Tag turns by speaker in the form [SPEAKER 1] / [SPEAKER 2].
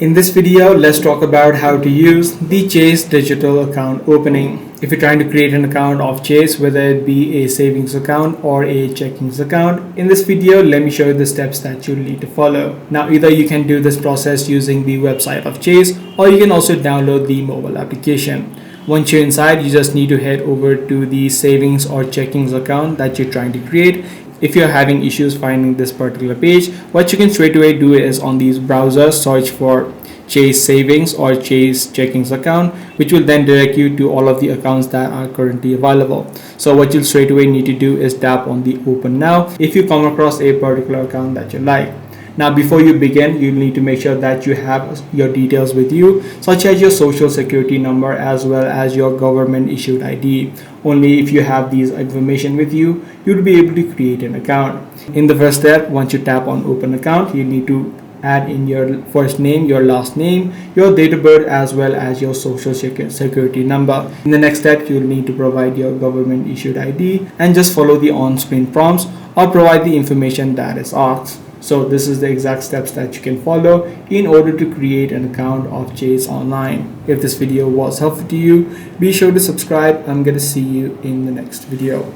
[SPEAKER 1] In this video, let's talk about how to use the Chase digital account opening. If you're trying to create an account of Chase, whether it be a savings account or a checkings account, in this video, let me show you the steps that you'll need to follow. Now, either you can do this process using the website of Chase, or you can also download the mobile application. Once you're inside, you just need to head over to the savings or checkings account that you're trying to create. If you're having issues finding this particular page, what you can straight away do is on these browsers search for Chase savings or Chase checkings account, which will then direct you to all of the accounts that are currently available. So what you'll straight away need to do is tap on the open now if you come across a particular account that you like. Now, before you begin, you need to make sure that you have your details with you, such as your social security number as well as your government issued ID. Only if you have these information with you, you'll be able to create an account. In the first step, once you tap on open account, you need to add in your first name, your last name, your date of birth, as well as your social security number. In the next step, you'll need to provide your government issued ID and just follow the on-screen prompts or provide the information that is asked. So this is the exact steps that you can follow in order to create an account of Chase online. If this video was helpful to you, be sure to subscribe. I'm going to see you in the next video.